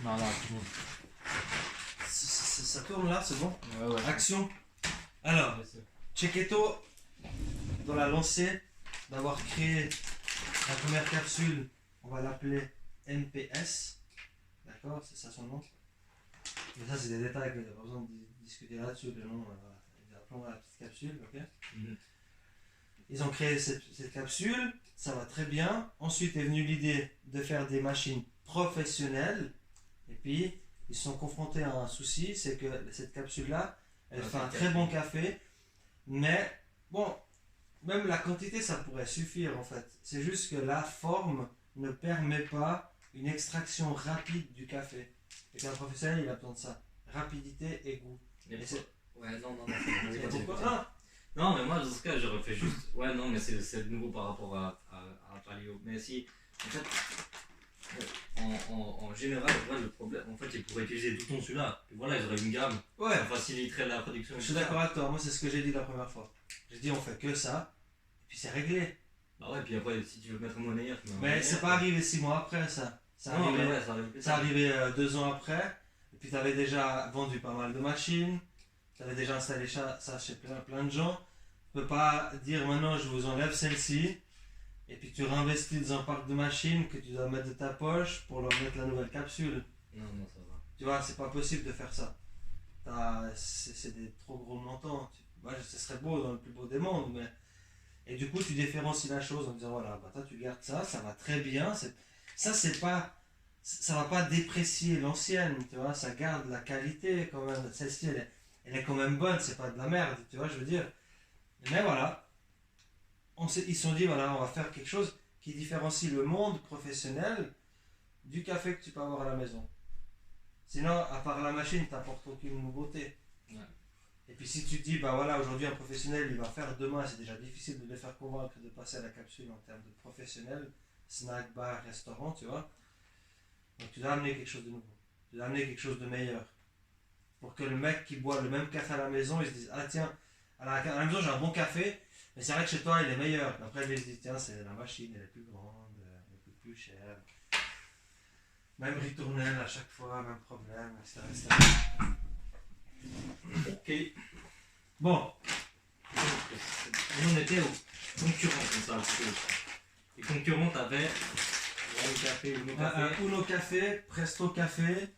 Non, non, tout le monde. Ça tourne là, c'est bon? Ouais, ouais. Action. Alors, Cecchetto, dans la lancée d'avoir créé la première capsule, on va l'appeler NPS. D'accord? C'est ça son nom. Mais ça, c'est des détails, il n'y a pas besoin de discuter là-dessus. Le nom, voilà. Appelons la petite capsule, ok? Ils ont créé cette capsule, ça va très bien. Ensuite est venue l'idée de faire des machines professionnelles. Et puis, ils se sont confrontés à un souci, c'est que cette capsule-là, elle fait un très bon café. Mais, bon, même la quantité, ça pourrait suffire en fait. C'est juste que la forme ne permet pas une extraction rapide du café. Et qu'un professionnel, il a besoin de ça. Rapidité et goût. Et c'est... Ouais, non. C'est pourquoi Non, mais moi, dans ce cas, j'aurais fait juste. Ouais, non, mais c'est nouveau par rapport à Palio. Mais si, en fait, en général, ouais, le problème, en fait, ils pourraient utiliser tout ton celui-là. Et voilà, ils auraient une gamme. Ouais. Ça faciliterait la production. Je suis d'accord avec toi. Moi, c'est ce que j'ai dit la première fois. J'ai dit, on fait que ça. Et puis c'est réglé. Bah ouais, puis après, si tu veux mettre un monnayeur, tu mets un Mais monnayeur, c'est pas arrivé 6 mois après ça. Ça Non, arrivé, mais ouais, ça arrive plus c'est tard. arrivé 2 ans après. Et puis tu avais déjà vendu pas mal de machines. Tu avais déjà installé ça chez plein de gens. Tu peux pas dire maintenant je vous enlève celle-ci. Et puis tu réinvestis dans un parc de machines que tu dois mettre de ta poche pour leur mettre la nouvelle capsule. Non, ça va. Tu vois, c'est pas possible de faire ça. C'est des trop gros montants. Ouais, ce serait beau dans le plus beau des mondes, mais. Et du coup, tu différencies la chose en disant voilà, bah toi tu gardes ça, ça va très bien. Ça, c'est pas. Ça va pas déprécier l'ancienne, tu vois, ça garde la qualité quand même. Celle-ci, elle est quand même bonne, c'est pas de la merde, tu vois, je veux dire. Mais voilà, ils se sont dit voilà, on va faire quelque chose qui différencie le monde professionnel du café que tu peux avoir à la maison. Sinon, à part la machine, t'apportes aucune nouveauté. Ouais. Et puis si tu te dis, bah voilà, aujourd'hui un professionnel, il va faire demain, c'est déjà difficile de les faire convaincre de passer à la capsule en termes de professionnel, snack, bar, restaurant, tu vois. Donc tu dois amener quelque chose de nouveau. Tu dois amener quelque chose de meilleur. Pour que le mec qui boit le même café à la maison, il se dise, ah tiens, à la maison j'ai un bon café, mais c'est vrai que chez toi il est meilleur. Après il se dit, tiens, c'est la machine, elle est plus grande, elle coûte plus cher. Même ritournelle à chaque fois, même problème, etc. Ok. Bon, Et on était aux concurrents comme ça, un petit peu. Les concurrents, t'avais Uno Café, Uno Café. Uno Café, Presto Café.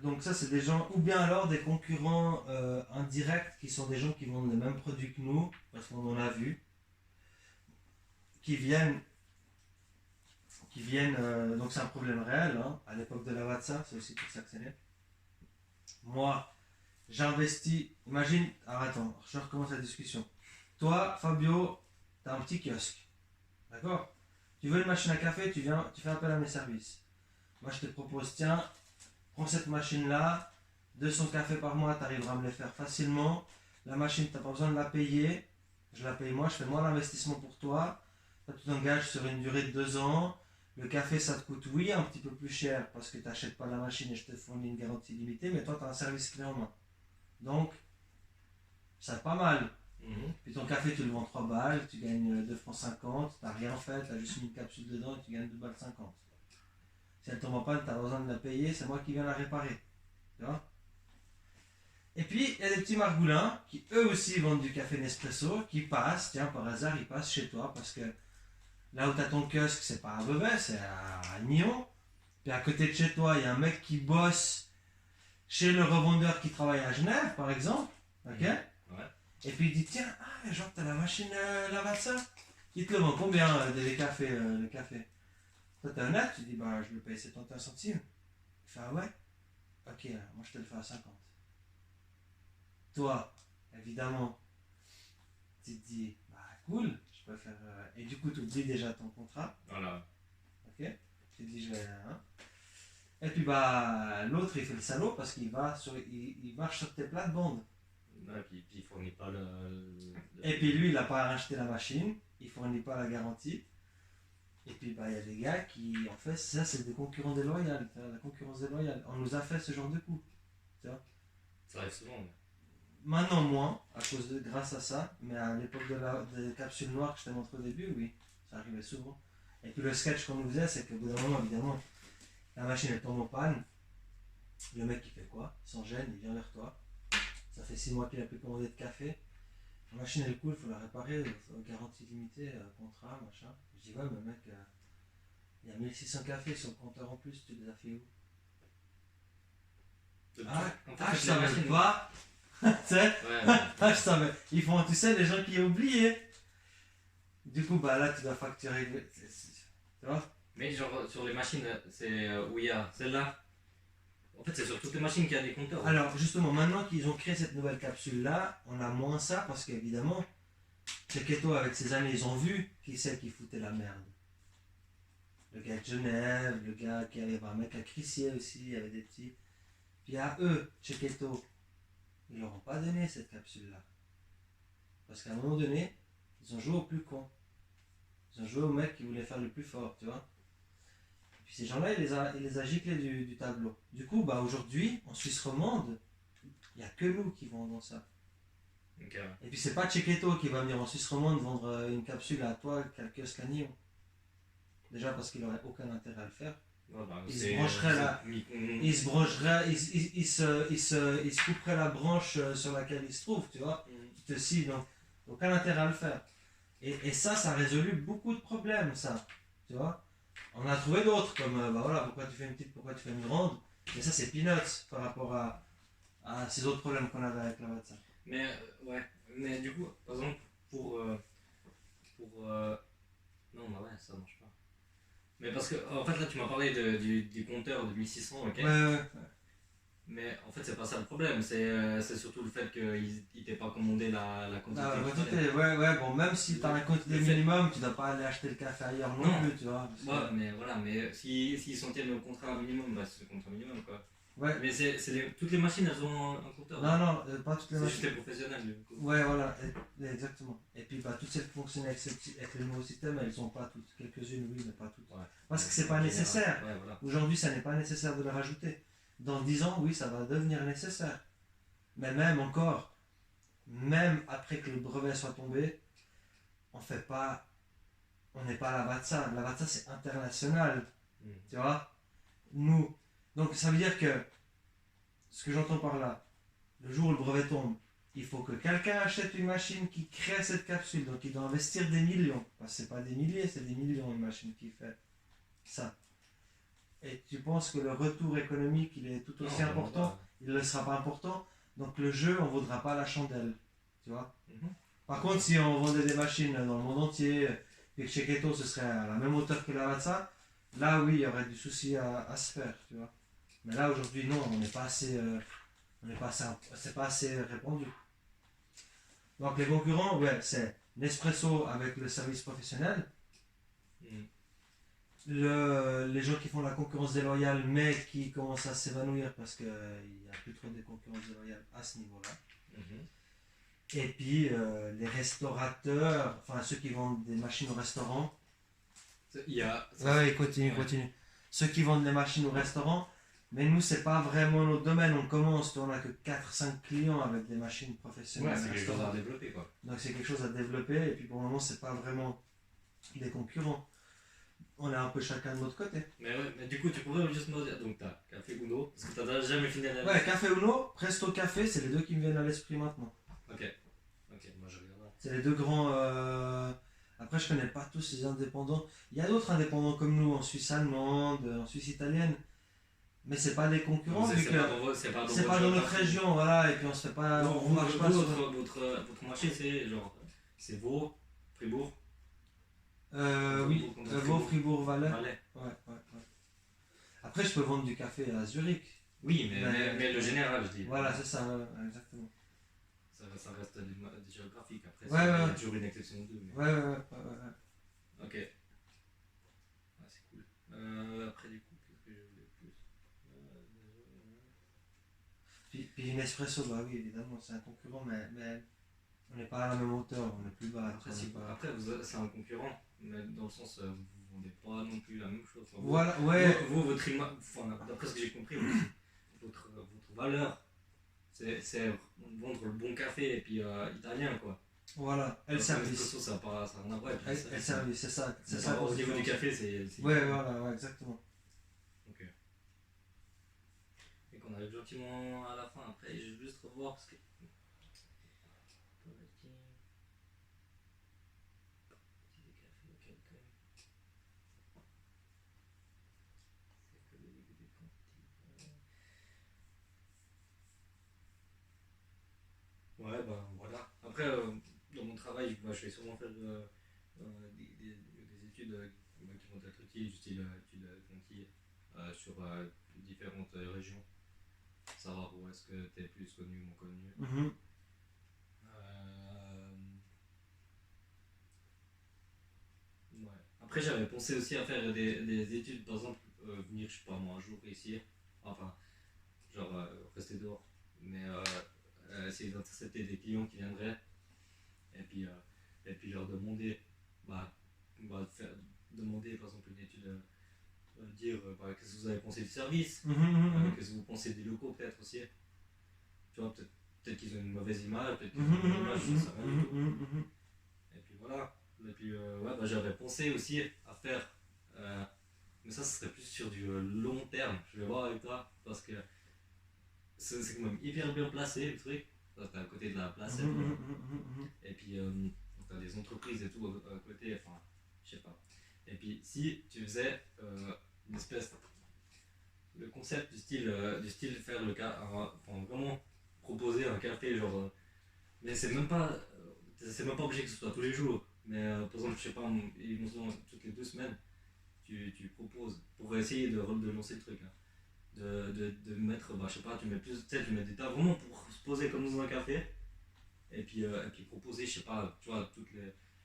Donc ça c'est des gens, ou bien alors des concurrents indirects qui sont des gens qui vendent les mêmes produits que nous, parce qu'on en a vu, qui viennent, donc c'est un problème réel, hein, à l'époque de la Lavazza, c'est aussi pour ça que c'est né. Moi, j'investis, imagine, alors attends, je recommence la discussion. Toi, Fabio, tu as un petit kiosque, d'accord? Tu veux une machine à café, tu fais appel à mes services. Moi je te propose, tiens, prends cette machine-là, 200 cafés par mois, tu arriveras à me les faire facilement. La machine, tu n'as pas besoin de la payer, je la paye moi, je fais moi l'investissement pour toi. Toi, tu t'engages sur une durée de 2 ans. Le café, ça te coûte, oui, un petit peu plus cher parce que tu n'achètes pas la machine et je te fournis une garantie limitée, mais toi, tu as un service clé en main. Donc, c'est pas mal. Puis ton café, tu le vends 3 balles, tu gagnes 2 francs 50, tu n'as rien fait, tu as juste mis une capsule dedans et tu gagnes 2 balles 50. Si elle tombe en panne, tu as besoin de la payer, c'est moi qui viens la réparer. Tu vois? Et puis, il y a des petits margoulins qui eux aussi vendent du café Nespresso, qui passent, tiens, par hasard, ils passent chez toi parce que là où tu as ton kiosque, c'est pas à Vevey, c'est à Nyon. Puis à côté de chez toi, il y a un mec qui bosse chez le revendeur qui travaille à Genève, par exemple. Ok? Ouais. Et puis il dit, tiens, genre, t'as la machine Lavazza? Il te le vend combien le café? Toi, t'es honnête, tu dis, bah, je le paye 71 centimes. Il fait, ah ouais? Ok, moi je te le fais à 50. Toi, évidemment, tu te dis, bah, cool, je peux faire. Et du coup, tu oublies déjà ton contrat. Voilà. Ok? Tu te dis, je vais. Hein? Et puis, bah, l'autre, il fait le salaud parce qu'il il marche sur tes plates-bandes. Ouais, puis il fournit pas le... Et puis lui, il n'a pas racheté la machine, il fournit pas la garantie. Et puis bah, il y a des gars qui, en fait, ça c'est des concurrents déloyaux, la concurrence déloyale. On nous a fait ce genre de coup. Tu vois? Ça arrive souvent. Mais... Maintenant moins, grâce à ça, mais à l'époque des capsules noires que je t'ai montré au début, oui, ça arrivait souvent. Et puis le sketch qu'on nous faisait, c'est qu'au bout d'un moment, évidemment, la machine elle tombe en panne, le mec il fait quoi? Il s'en gêne, il vient vers toi. Ça fait 6 mois qu'il a plus commandé de café. La machine elle coule, il faut la réparer, garantie limitée, contrat, machin. Je dis ouais mais mec, il y a 1600 cafés sur le compteur en plus, tu les as fait où? Je savais pas. Tu sais, je savais. Ils font, tu sais, les gens qui ont oublié. Du coup, bah là, tu dois facturer. Tu vois? Mais genre, sur les machines, c'est où il y a celle-là. En fait, c'est sur toutes les machines qu'il y a des compteurs. Alors, justement, maintenant qu'ils ont créé cette nouvelle capsule-là, on a moins ça parce qu'évidemment, Cheketo, avec ses années, ils ont vu qui c'est qui foutait la merde. Le gars de Genève, le gars qui avait un mec à Crissier aussi, il y avait des petits. Puis à eux, Cheketo, ils leur ont pas donné cette capsule-là. Parce qu'à un moment donné, ils ont joué au plus con. Ils ont joué au mec qui voulait faire le plus fort, tu vois. Et puis ces gens-là, il les a giclés du tableau. Du coup, bah aujourd'hui, en Suisse romande, il n'y a que nous qui vendons ça. Okay. Et puis c'est pas Cheketo qui va venir en Suisse romande vendre une capsule à toi, quelques Scanion. Déjà parce qu'il n'aurait aucun intérêt à le faire. Ouais, bah, il se couperait la branche sur laquelle il se trouve, tu vois. Tu te scies, donc aucun intérêt à le faire. Et ça a résolu beaucoup de problèmes, ça. Tu vois. On a trouvé d'autres, comme bah voilà, pourquoi tu fais une petite, pourquoi tu fais une grande. Mais ça, c'est peanuts par rapport à ces autres problèmes qu'on avait avec la Vatsa. Mais ouais, mais du coup, par exemple, non, bah ouais, ça marche pas. Mais parce que, en fait, là, tu m'as parlé du compteur de 1600, ok? Ouais. Mais en fait, c'est pas ça le problème, c'est surtout le fait qu'il t'ait pas commandé la quantité. Ouais, bon, même si t'as un quantité minimum, tu dois pas aller acheter le café ailleurs non plus, tu vois. Ouais, mais voilà, mais s'ils s'en tiennent au contrat minimum, bah c'est le contrat minimum, quoi. Ouais. Mais toutes les machines, elles ont un compteur. Non, pas toutes les machines. C'est juste les professionnels, du coup. Ouais, voilà, exactement. Et puis, bah, toutes celles qui fonctionnent avec le nouveau système, elles ont pas toutes. Quelques-unes, oui, mais pas toutes. Ouais. Parce que c'est pas nécessaire. Ouais, voilà. Aujourd'hui, ça n'est pas nécessaire de le rajouter. Dans 10 ans, oui, ça va devenir nécessaire. Mais même encore, même après que le brevet soit tombé, on n'est pas à la Vatsa. La Vatsa, c'est international. Tu vois? Nous. Donc, ça veut dire que, ce que j'entends par là, le jour où le brevet tombe, il faut que quelqu'un achète une machine qui crée cette capsule. Donc, il doit investir des millions. Parce que ce n'est pas des milliers, c'est des millions une machine qui fait ça. Et tu penses que le retour économique, il est tout aussi important? Il ne sera pas important. Donc, le jeu, on ne vaudra pas la chandelle. Tu vois? Par contre, si on vendait des machines dans le monde entier, et que chez Keto, ce serait à la même hauteur que la Vatsa, là, oui, il y aurait du souci à se faire. Tu vois? Mais là, aujourd'hui, non, on n'est pas assez... c'est pas assez répandu. Donc les concurrents, ouais, c'est Nespresso avec le service professionnel, les gens qui font la concurrence déloyale mais qui commencent à s'évanouir parce qu'il n'y a plus trop de concurrence déloyale à ce niveau-là. Et puis les restaurateurs, enfin ceux qui vendent des machines au restaurant. Ouais, continue. Ceux qui vendent des machines au restaurant. Mais nous, c'est pas vraiment notre domaine. On commence, on n'a que 4-5 clients avec des machines professionnelles. Ouais, c'est quelque chose à développer, quoi. Donc c'est quelque chose à développer, et puis pour le moment, c'est pas vraiment des concurrents. On est un peu chacun de notre côté. Mais ouais, mais du coup, tu pourrais juste me dire, donc t'as Café Uno, parce que t'as jamais fini la liste. Ouais, Café Uno, Presto Café, c'est les deux qui me viennent à l'esprit maintenant. Ok, moi je regarde. C'est les deux grands... Après, je connais pas tous ces indépendants. Il y a d'autres indépendants comme nous, en Suisse allemande, en Suisse italienne. Mais c'est pas des concurrents, vu que c'est pas dans notre région, voilà, et puis on se fait pas, on marche pas sur... Votre marché, c'est genre, c'est Vaud, Fribourg. Oui, Vaud, Fribourg, Valais. Ouais. Après, je peux vendre du café à Zurich. Oui, mais le général, je dis. Voilà, c'est ça, exactement. Ça reste des géographiques, après, il y a toujours une exception de deux. Mais... Ouais. Ok. Ah, c'est cool. Après, du coup, qu'est-ce que je voulais plus Puis Nespresso, bah oui, évidemment, c'est un concurrent, mais on n'est pas à la même hauteur, on est plus bas. Après, c'est un concurrent, mais dans le sens, vous vendez pas non plus la même chose. Enfin, voilà, ouais. Votre image, d'après ce que j'ai compris, votre valeur, c'est vendre le bon café et puis italien, quoi. Voilà, El Service. Ça n'a rien à voir. El Service, c'est ça. Au niveau du café, c'est. Ouais, voilà, exactement. Ok. qu'on arrive gentiment à la fin. Après, je vais juste revoir parce que. Ouais, ben voilà. Après, dans mon travail, bah, je vais sûrement faire des études qui vont être utiles, du style études quanti sur différentes régions. Savoir où est-ce que tu es plus connu ou moins connu. Mhm. Ouais. Après, j'avais pensé aussi à faire des études, par exemple, venir, je sais pas moi, un jour ici, enfin, genre rester dehors, mais essayer d'intercepter des clients qui viendraient et puis leur demander, bah, faire, demander par exemple une étude, dire bah, qu'est-ce que vous avez pensé du service, qu'est-ce que vous pensez des locaux peut-être aussi. Tu vois, peut-être qu'ils ont une mauvaise image, peut-être qu'ils ont une bonne image, je sais rien du tout. Et puis voilà. Et puis ouais, bah, j'avais pensé aussi à faire, mais ça ce serait plus sur du long terme, je vais voir avec toi, parce que c'est quand même hyper bien placé le truc. T'es à côté de la place et tout. Et puis t'as des entreprises et tout à côté, enfin, je sais pas. Et puis si tu faisais une espèce, le concept du style faire le cas, enfin vraiment proposer un café, genre, mais c'est même pas obligé que ce soit tous les jours. Mais par exemple, je sais pas, toutes les 2 semaines, tu proposes pour essayer de lancer le truc. Hein. De mettre, bah, je sais pas, tu mets des tas vraiment pour se poser comme dans un café. Et puis proposer, je sais pas, tu vois,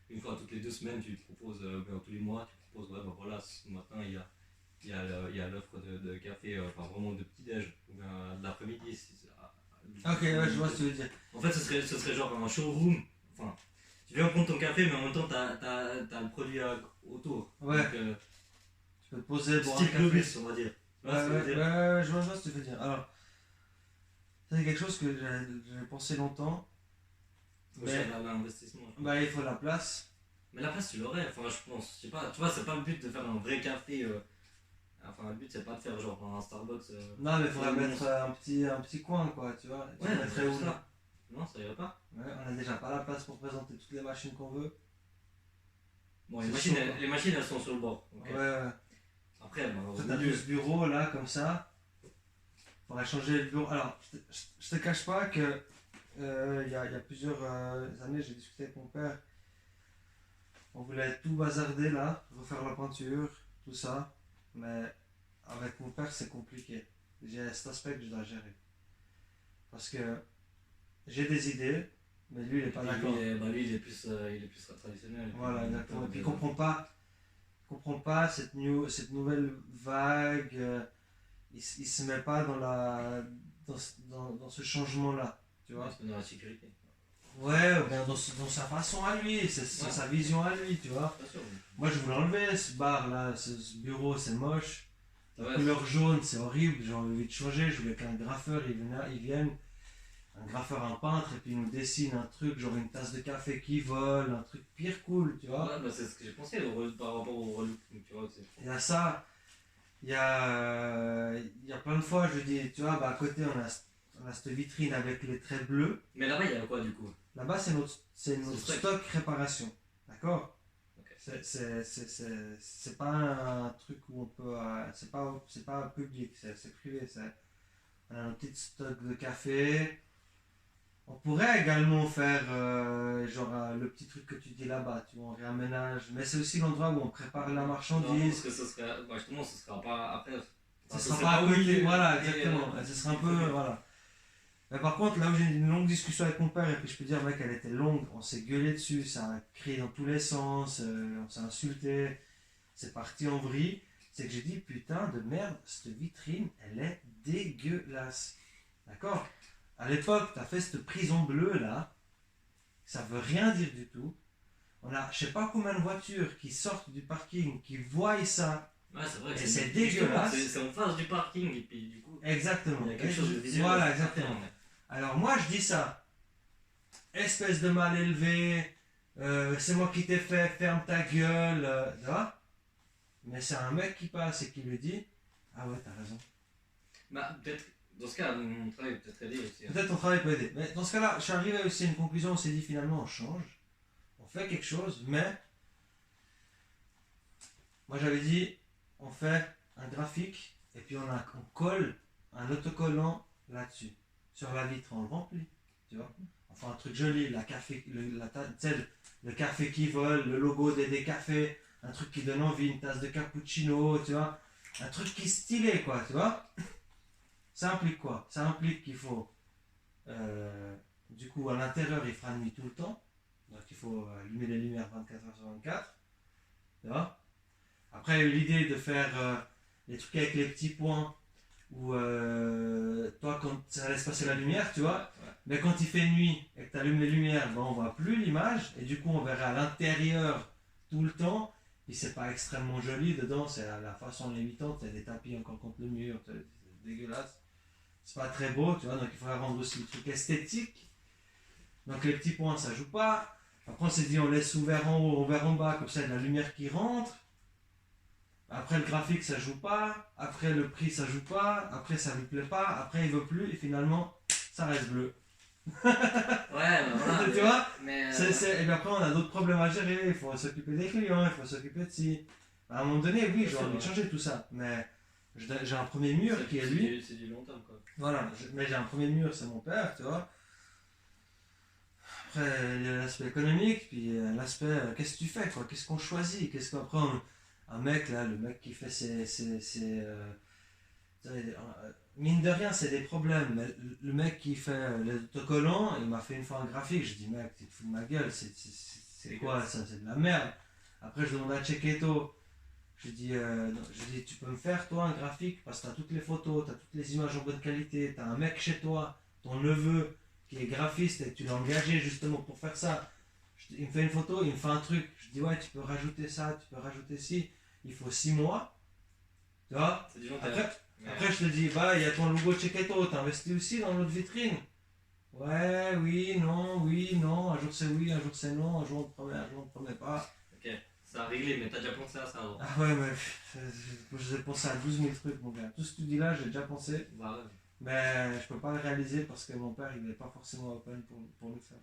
une fois toutes les 2 semaines, tu proposes, tous les mois, tu proposes, ouais, bah voilà, ce matin, il y a l'offre de café, enfin vraiment de petit-déj, ou bien de l'après-midi. Ok, ouais, je vois ce que tu veux dire. En fait, ce serait genre un showroom. Enfin, tu viens prendre ton café, mais en même temps, t'as le produit autour. Ouais. Donc, tu peux te poser, boire un style café. globus, on va dire. Ouais, je vois ce que tu veux dire. Alors, c'est quelque chose que j'ai pensé longtemps. Mais l'investissement. Bah, il faut la place. Mais la place, tu l'aurais, enfin, je pense. Je sais pas, tu vois, c'est pas le but de faire un vrai café. Enfin, le but, c'est pas de faire genre un Starbucks. Non, mais il faudrait mettre un petit coin, quoi, tu vois. Tu Ouais, mettrais où ça. Non, ça irait pas. Ouais, on a déjà pas la place pour présenter toutes les machines qu'on veut. Bon, les machines, elles sont sur le bord. Okay. Ouais. Après, bah, t'as tout ce bureau là, comme ça. Faudrait changer le bureau. Alors, je te cache pas que il y a plusieurs années, j'ai discuté avec mon père. On voulait tout bazarder là, refaire la peinture, tout ça. Mais avec mon père, c'est compliqué. J'ai cet aspect que je dois gérer. Parce que j'ai des idées, mais lui, il est pas d'accord. Lui, il est plus traditionnel. Voilà, exactement. Et puis, il comprend pas cette nouvelle vague. Il se met pas dans ce changement-là. Tu vois, dans la sécurité. Ouais, ben dans sa façon à lui, c'est sa vision à lui, tu vois. Moi, je voulais enlever ce bar là, ce bureau, c'est moche. La couleur jaune, c'est horrible, j'ai envie de changer. Je voulais qu'un graffeur il vienne, un graffeur, un peintre, et puis il nous dessine un truc, genre une tasse de café qui vole, un truc pire cool, tu vois. Ouais, bah c'est ce que j'ai pensé par rapport au relook, tu vois. Il y a ça, il y a plein de fois, je dis, tu vois, bah à côté on a cette vitrine avec les traits bleus. Mais là-bas, il y a quoi du coup? Là-bas, c'est notre stock réparation. D'accord? Okay. C'est pas un truc où on peut. C'est pas public, c'est privé. On a un petit stock de café. On pourrait également faire le petit truc que tu dis là-bas, tu vois, on réaménage. Mais c'est aussi l'endroit où on prépare la marchandise. Non, parce que justement, ce sera pas après. Ce sera pas à côté, voilà, exactement. Ce sera un peu. Voilà. Mais par contre, là où j'ai eu une longue discussion avec mon père, et puis je peux dire, mec, elle était longue, on s'est gueulé dessus, ça a crié dans tous les sens, on s'est insulté, c'est parti en vrille. C'est que j'ai dit, putain de merde, cette vitrine, elle est dégueulasse. D'accord? À l'époque, t'as fait cette prison bleue là, ça veut rien dire du tout. On a je sais pas combien de voitures qui sortent du parking, qui voient ça. Ouais, c'est vrai. Et c'est dégueulasse. C'est en face du parking, et puis du coup. Exactement. Il y a quelque chose de visuel. Voilà, exactement. Alors moi je dis ça, espèce de mal élevé, c'est moi qui t'ai fait, ferme ta gueule, tu vois. Mais c'est un mec qui passe et qui lui dit, ah ouais t'as raison. Bah peut-être, Dans ce cas, mon travail peut être aidé aussi. Hein. Peut-être ton travail peut aider. Mais dans ce cas-là, je suis arrivé aussi à une conclusion, on s'est dit finalement on change, on fait quelque chose, mais moi j'avais dit on fait un graphique et puis on colle un autocollant là-dessus, sur la vitre, on le remplit, tu vois. On fait un truc joli, la café, le café qui vole, le logo des cafés, un truc qui donne envie, une tasse de cappuccino, tu vois. Un truc qui est stylé, quoi, tu vois. Ça implique quoi? Ça implique qu'il faut, du coup, à l'intérieur, il fera nuit tout le temps. Donc il faut allumer les lumières 24h/24, tu vois. Après, il y a eu l'idée de faire des trucs avec les petits points où toi, quand ça laisse passer la lumière, tu vois, Ouais. mais quand il fait nuit et que tu allumes les lumières, ben, on voit plus l'image et du coup, on verra à l'intérieur tout le temps. Et c'est pas extrêmement joli dedans, c'est à la façon lévitante, il y a des tapis encore contre le mur, c'est dégueulasse. C'est pas très beau, tu vois, donc il faudrait rendre aussi le truc esthétique. Donc les petits points, ça joue pas. Après, on s'est dit, on laisse ouvert en haut, ouvert en bas, comme ça, il y a de la lumière qui rentre. Après le graphique ça joue pas, après le prix ça joue pas, après ça lui plaît pas, après il veut plus et finalement ça reste bleu. Ouais, bah voilà. Tu vois Mais. Et puis après on a d'autres problèmes à gérer, il faut s'occuper des clients, il faut s'occuper de si. À un moment donné, oui, j'ai envie de changer tout ça, mais j'ai un premier mur qui est lui. C'est du long terme quoi. Voilà, mais j'ai un premier mur, c'est mon père, tu vois. Après, il y a l'aspect économique, puis l'aspect qu'est-ce que tu fais, quoi, qu'est-ce qu'on choisit, qu'est-ce qu'après un mec là, le mec qui fait mine de rien, c'est des problèmes. Mais le mec qui fait les autocollants, il m'a fait une fois un graphique. Je dis, mec, tu te fous de ma gueule, c'est quoi ça? C'est de la merde. Après, je demande à Cheketo. Je dis, tu peux me faire toi un graphique parce que tu as toutes les photos, tu as toutes les images en bonne qualité, tu as un mec chez toi, ton neveu, qui est graphiste et tu l'as engagé justement pour faire ça. Il me fait une photo, il me fait un truc. Je dis, ouais, tu peux rajouter ça, tu peux rajouter ci. Il faut 6 mois. Tu vois? C'est du long Après, terme. après, je te dis, bah, il y a ton logo Cheketo, t'as investi aussi dans notre vitrine. Ouais, oui, non, un jour c'est oui, un jour c'est non, un jour on te promet, un jour on te promet pas. Ok, ça a réglé, mais t'as déjà pensé à ça avant. Ah ouais, mais j'ai pensé à 12 000 trucs, mon gars. Tout ce que tu dis là, j'ai déjà pensé, Bah ouais. mais je peux pas le réaliser parce que mon père, il n'est pas forcément open pour le faire.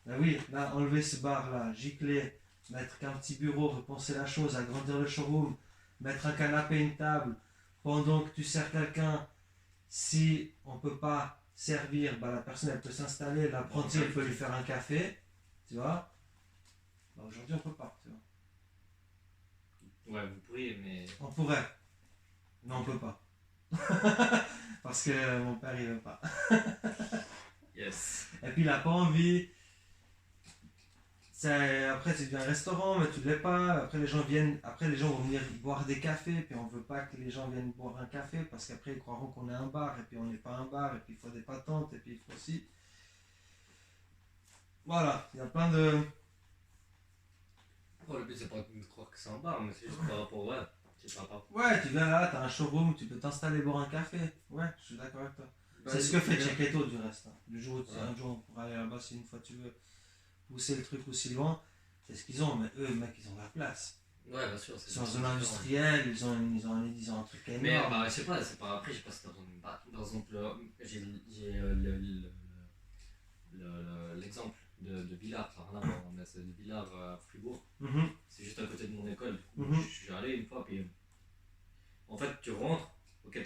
Mais oui, là, enlever ce bar là, gicler, mettre qu'un petit bureau, repenser la chose, agrandir le showroom, mettre un canapé, une table, pendant que tu sers quelqu'un, si on peut pas servir, bah, la personne elle peut s'installer, l'apprenti elle peut lui faire un café, tu vois. Bah, aujourd'hui on peut pas, tu vois. Ouais, vous pourriez, mais. On pourrait, mais on peut pas. Parce que mon père il veut pas. Yes. Et puis il a pas envie. Après tu deviens un restaurant, mais tu ne l'es pas. Après les gens vont venir boire des cafés, puis on veut pas que les gens viennent boire un café parce qu'après ils croiront qu'on est un bar, et puis on n'est pas un bar, et puis il faut des patentes, et puis il faut aussi. Voilà, il y a plein de. Oh, le but c'est pas de croire que c'est un bar, mais c'est juste par rapport, ouais. C'est pas rapport. Ouais, tu viens là, t'as un showroom, tu peux t'installer boire un café. Ouais, je suis d'accord avec toi. C'est ce que fait Cheketo du reste. Hein. Du jour où un jour on pourra aller là-bas si une fois tu veux pousser le truc aussi loin. C'est ce qu'ils ont, mais eux, mec, ils ont la place. Ouais, bien sûr. Ils sont en zone industrielle, ils ont un truc énorme. Mais bah, je sais pas, c'est pas après, je sais pas si t'as entendu. Bah, par exemple, j'ai l'exemple de Villars, ça n'a rien à voir, mais c'est de Villars à Fribourg. C'est juste à côté de mon école. Je suis allé une fois, puis en fait, tu rentres, ok,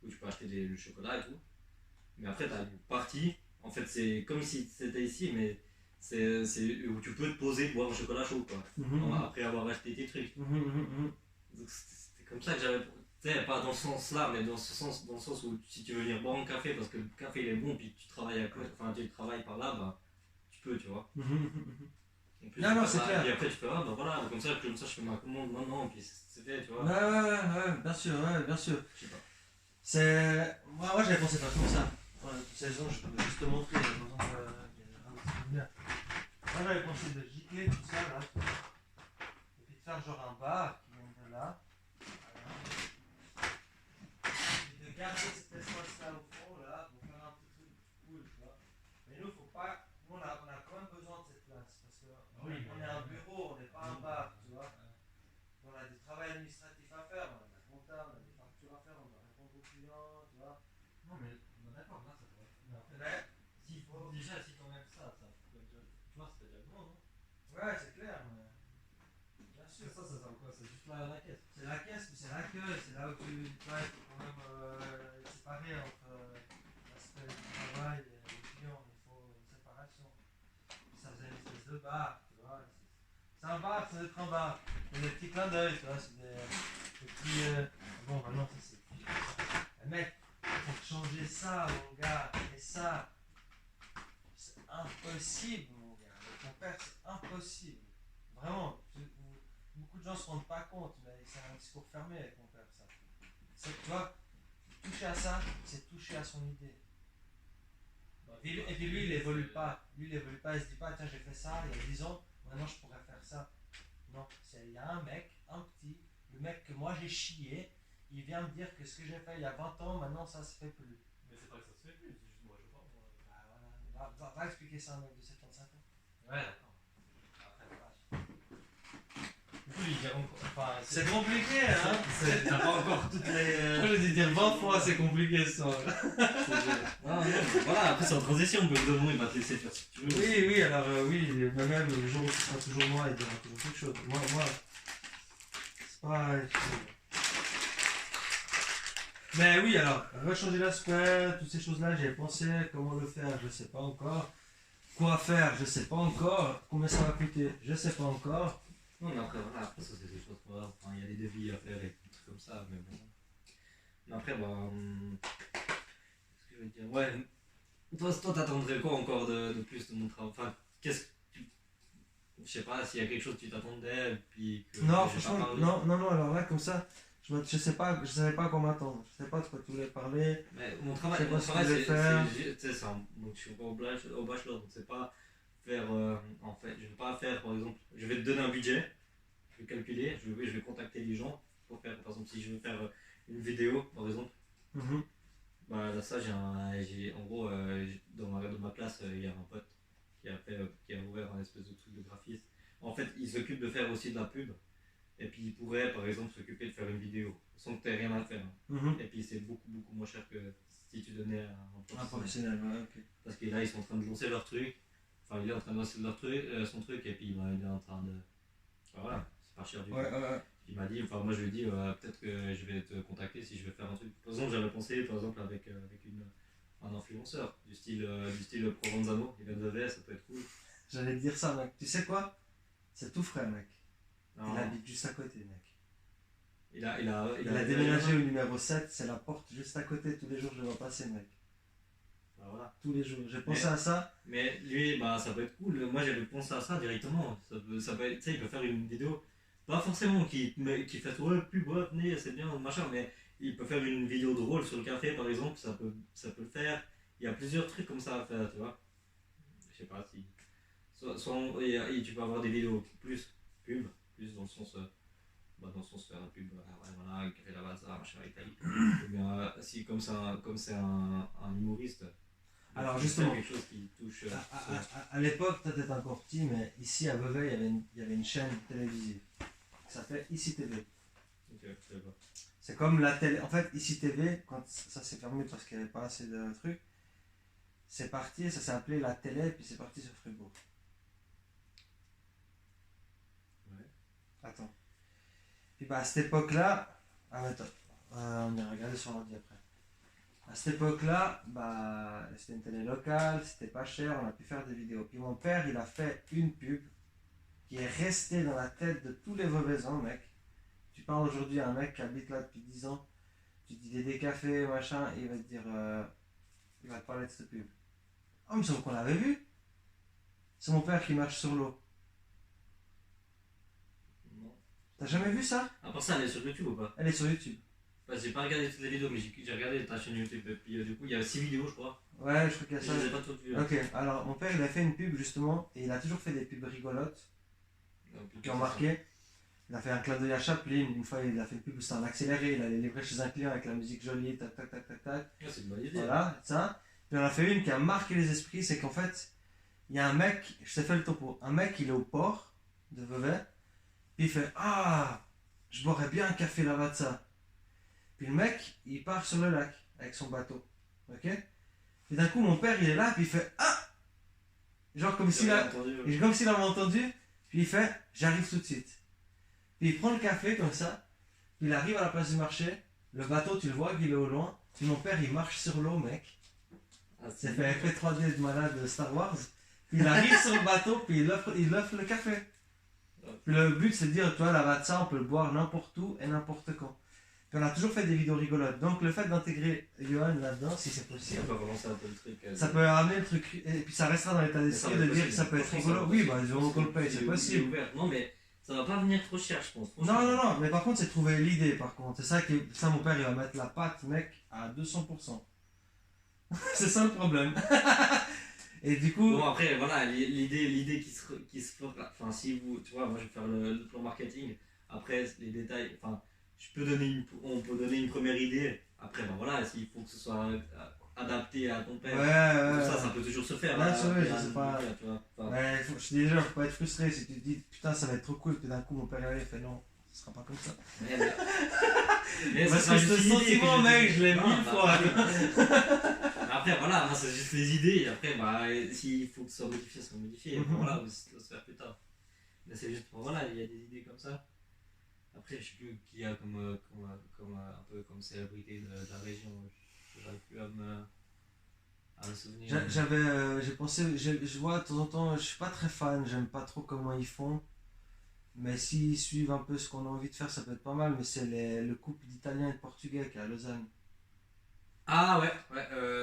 où tu peux acheter le chocolat et tout, mais après, t'as une partie, en fait, c'est comme si c'était ici, mais c'est où tu peux te poser, boire un chocolat chaud, quoi, après avoir acheté tes trucs. Donc, c'était comme ça que j'avais. Tu sais, pas dans ce sens-là, mais dans le sens où si tu veux venir boire un café parce que le café il est bon, puis tu travailles à côté, enfin tu travailles par là, bah tu peux, tu vois. En plus, non, c'est clair. Et après tu fais, ah bah voilà, comme ça je fais ma commande maintenant, puis c'est fait, tu vois. Ouais, bien sûr, bien sûr. Je sais pas. C'est. Moi j'avais pensé faire comme ça. Cette saison, je peux juste te montrer. Moi j'avais pensé de gicler tout ça là. Et puis de faire genre un bar qui vient de là. Et de garder cet espace-là au fond là pour faire un petit truc cool, tu vois. Mais nous, faut pas. Nous, on a quand même besoin de cette place. Parce qu'on est un bureau, on n'est pas un bar, tu vois. On a du travail administratif à faire, on a de la Non, mais on est d'accord, là, ça pourrait. Mais après, Ouais, s'il faut, déjà, si t'enlèves ça, ça peut déjà. Tu vois, c'est déjà bon, non? ouais, c'est clair, mais bien sûr. Ça sert à quoi? C'est juste la caisse. C'est la caisse, mais c'est l'accueil, c'est là où tu vois, il faut quand même séparer entre l'aspect du travail et le client, il faut une séparation. Ça faisait une espèce de bar, tu vois. C'est un bar, c'est d'être un bar. Il y a des petits clins d'œil, tu vois, c'est des petits. Bon, maintenant, ça c'est. Mais mec, pour changer ça, mon gars, et ça, c'est impossible, mon gars. Avec ton père, c'est impossible. Vraiment, beaucoup de gens se rendent pas compte, mais c'est un discours fermé avec mon père, ça. Tu vois, toucher à ça, c'est toucher à son idée. Et puis lui, il évolue pas. Lui, il évolue pas. Il se dit pas, tiens, j'ai fait ça il y a 10 ans, maintenant je pourrais faire ça. Non, il y a un mec, un petit, le mec que moi j'ai chié, il vient me dire que ce que j'ai fait il y a 20 ans, maintenant ça se fait plus. Mais c'est pas que ça se fait plus, c'est juste moi, je pense. Bah voilà, va expliquer ça à un mec de 75 ans. Ouais, d'accord. Après, vache. Du coup, ils diront. Enfin, C'est compliqué, hein. T'as pas encore toutes les. Moi, je vais te dire 20 fois, c'est compliqué ça. Non, voilà, après c'est en transition, Bogdanon il va te laisser faire ce que tu veux. Oui, alors oui, mais même le jour où ce sera toujours moi, il dira toujours quelque chose. Moi, c'est pas. Mais oui, alors, rechanger l'aspect, toutes ces choses-là, j'y ai pensé. Comment le faire, je sais pas encore. Quoi faire, je sais pas encore. Combien ça va coûter, je sais pas encore. Non, mais après, voilà, après ça c'est des choses, voilà, enfin, il y a des devis à faire et des trucs comme ça, mais bon. Mais après, bah. Qu'est-ce que je veux dire? Ouais, toi t'attendrais quoi encore de plus de mon travail? Enfin, qu'est-ce que tu. Je sais pas s'il y a quelque chose que tu t'attendais, et puis que. Non, que j'ai pas franchement, parlé. non, alors là, comme ça, je sais pas, je savais pas à quoi m'attendre. Je sais pas de quoi tu voulais parler. Mais Je sais pas mon ce que travail tu voulais faire. tu sais, donc je suis encore au bachelor, donc c'est pas faire, en fait, je vais pas faire, par exemple, je vais te donner un budget, je vais calculer, je vais contacter les gens pour faire, par exemple, si je veux faire une vidéo, par exemple, Mhm. bah là, ça, en gros, dans ma classe, il y a un pote qui a ouvert un espèce de truc de graphiste. En fait, il s'occupe de faire aussi de la pub, et puis il pourrait, par exemple, s'occuper de faire une vidéo, sans que tu aies rien à faire. Mhm. Et puis c'est beaucoup, beaucoup moins cher que si tu donnais à un Un professionnel. professionnel, ouais, ok. Parce que là, ils sont en train de lancer leur truc. Enfin, il est en train de lancer son truc, et puis bah, il est en train de. Enfin, voilà, c'est pas cher du tout. Ouais. Il m'a dit, enfin, moi je lui ai dit, peut-être que je vais te contacter si je veux faire un truc. Par exemple, j'avais pensé, par exemple, avec un influenceur du style Provenzano, il vient de VS, ça peut être cool. J'allais te dire ça, mec. Tu sais quoi? C'est tout frais, mec. Non, Il habite juste à côté, mec. il a Il a déménagé au numéro 7, c'est la porte juste à côté. Tous les jours, je vais en passer, mec. Bah, voilà. Tous les jours. J'ai pensé à ça. Mais lui, bah, ça peut être cool. Moi, j'avais pensé à ça directement. Ça peut être, tu sais, il peut faire une vidéo, pas forcément qui fait ouais, pub, ouais, venez, c'est bien, machin, mais il peut faire une vidéo drôle sur le café, par exemple, ça peut le faire. Il y a plusieurs trucs comme ça à faire, tu vois. Je sais pas si. Et tu peux avoir des vidéos plus pub, plus dans le sens. Dans le sens faire un pub, ouais, voilà, un café Lavazza, machin, Italie. Ou bien, si, comme c'est un humoriste. Alors, il justement, fait quelque chose qui touche. À l'époque, toi, t'étais encore petit, mais ici à Vevey, il y avait une chaîne télévisive qui s'appelait ICI TV. Ok, je sais pas. C'est comme la télé. En fait, ICI TV, quand ça s'est fermé parce qu'il n'y avait pas assez de trucs, c'est parti, ça s'est appelé la télé, et puis c'est parti sur Fribourg. Ouais. Attends. Puis bah, à cette époque-là, attends, on a regardé sur l'ordi après. À cette époque-là, bah, c'était une télé locale, c'était pas cher, on a pu faire des vidéos. Puis mon père, il a fait une pub qui est restée dans la tête de tous les Veuvaisans, mec. Tu parles aujourd'hui à un mec qui habite là depuis 10 ans, tu dis des cafés, machin, et il va te dire, il va te parler de cette pub. Oh, mais il me semble qu'on l'avait vu. C'est mon père qui marche sur l'eau. Non. T'as jamais vu ça? À part ça, elle est sur YouTube ou pas? Elle est sur YouTube. Bah, j'ai pas regardé toutes les vidéos, mais j'ai regardé ta chaîne YouTube. Et puis du coup, il y a 6 vidéos, je crois. Ouais, je crois qu'il y a Je ça. les ai pas toutes vues. Ok, alors mon père il a fait une pub justement, et il a toujours fait des pubs rigolotes qui ont marqué. Il a fait un clin d'œil à Chaplin, une fois il a fait une pub où c'était en accéléré, il allait livrer chez un client avec la musique jolie, tac tac tac tac tac. Ah, c'est une bonne idée. Voilà, ça. Puis on a fait une qui a marqué les esprits, c'est qu'en fait, il y a un mec, je t'ai fait le topo, un mec il est au port de Vevey, puis il fait ah, je boirais bien un café Lavazza. Puis le mec il part sur le lac avec son bateau. Ok. Et d'un coup, mon père, il est là, puis il fait ah! Genre comme s'il a, entendu. et comme s'il avait entendu, puis il fait j'arrive tout de suite. Puis il prend le café comme ça, puis il arrive à la place du marché, le bateau, tu le vois qu'il est au loin, puis mon père, il marche sur l'eau, mec. Ah, Ça fait effet 3D de malade de Star Wars. Puis il arrive sur le bateau, puis il offre le café. Puis le but, c'est de dire, tu vois, la Vatsa, on peut le boire n'importe où et n'importe quand. Puis on a toujours fait des vidéos rigolotes. Donc le fait d'intégrer Johan là-dedans, si c'est Ça possible, peut relancer un peu le truc. ça peut amener le truc. Et puis ça restera dans l'état d'esprit de dire que ça peut être rigolo. Oui, bah, disons qu'on le paye, c'est possible. Non, mais ça va pas venir trop cher, je pense. Non, non, non, mais par contre, c'est trouver l'idée, par contre. C'est ça que ça, mon père, il va mettre la pâte, mec, à 200%. C'est ça le problème. Et du coup. Bon, après, voilà, l'idée qui se fera. Enfin, si vous. Tu vois, moi, je vais faire le plan marketing. Après, les détails. Enfin, on peut donner une première idée. Après, ben voilà, s'il faut que ce soit adapté à ton père. Ouais, Tout ça, ça peut toujours se faire. Ouais, hein, c'est vrai, après, je sais pas. tu vois. Enfin, Ouais, je dis déjà, faut pas être frustré si tu te dis putain, ça va être trop cool, puis d'un coup, mon père il fait non, ce sera pas comme ça. mais Parce ça que sera ce juste une idée sentiment, que mec, je l'ai Non, mille bah, fois. Après, voilà, moi, c'est juste les idées. Et après, bah, s'il faut que ça soit modifié, ça sera modifié. Et puis, Mhm. voilà, ça doit se faire plus tard. Mais c'est juste pour, voilà, il y a des idées comme ça. Après, je sais plus qui y a un peu comme célébrité de la région. J'arrive plus à me souvenir. J'ai pensé, je vois de temps en temps, je suis pas très fan, j'aime pas trop comment ils font. Mais s'ils suivent un peu ce qu'on a envie de faire, ça peut être pas mal. Mais c'est le couple d'Italiens et de Portugais qui est à Lausanne. Ah ouais,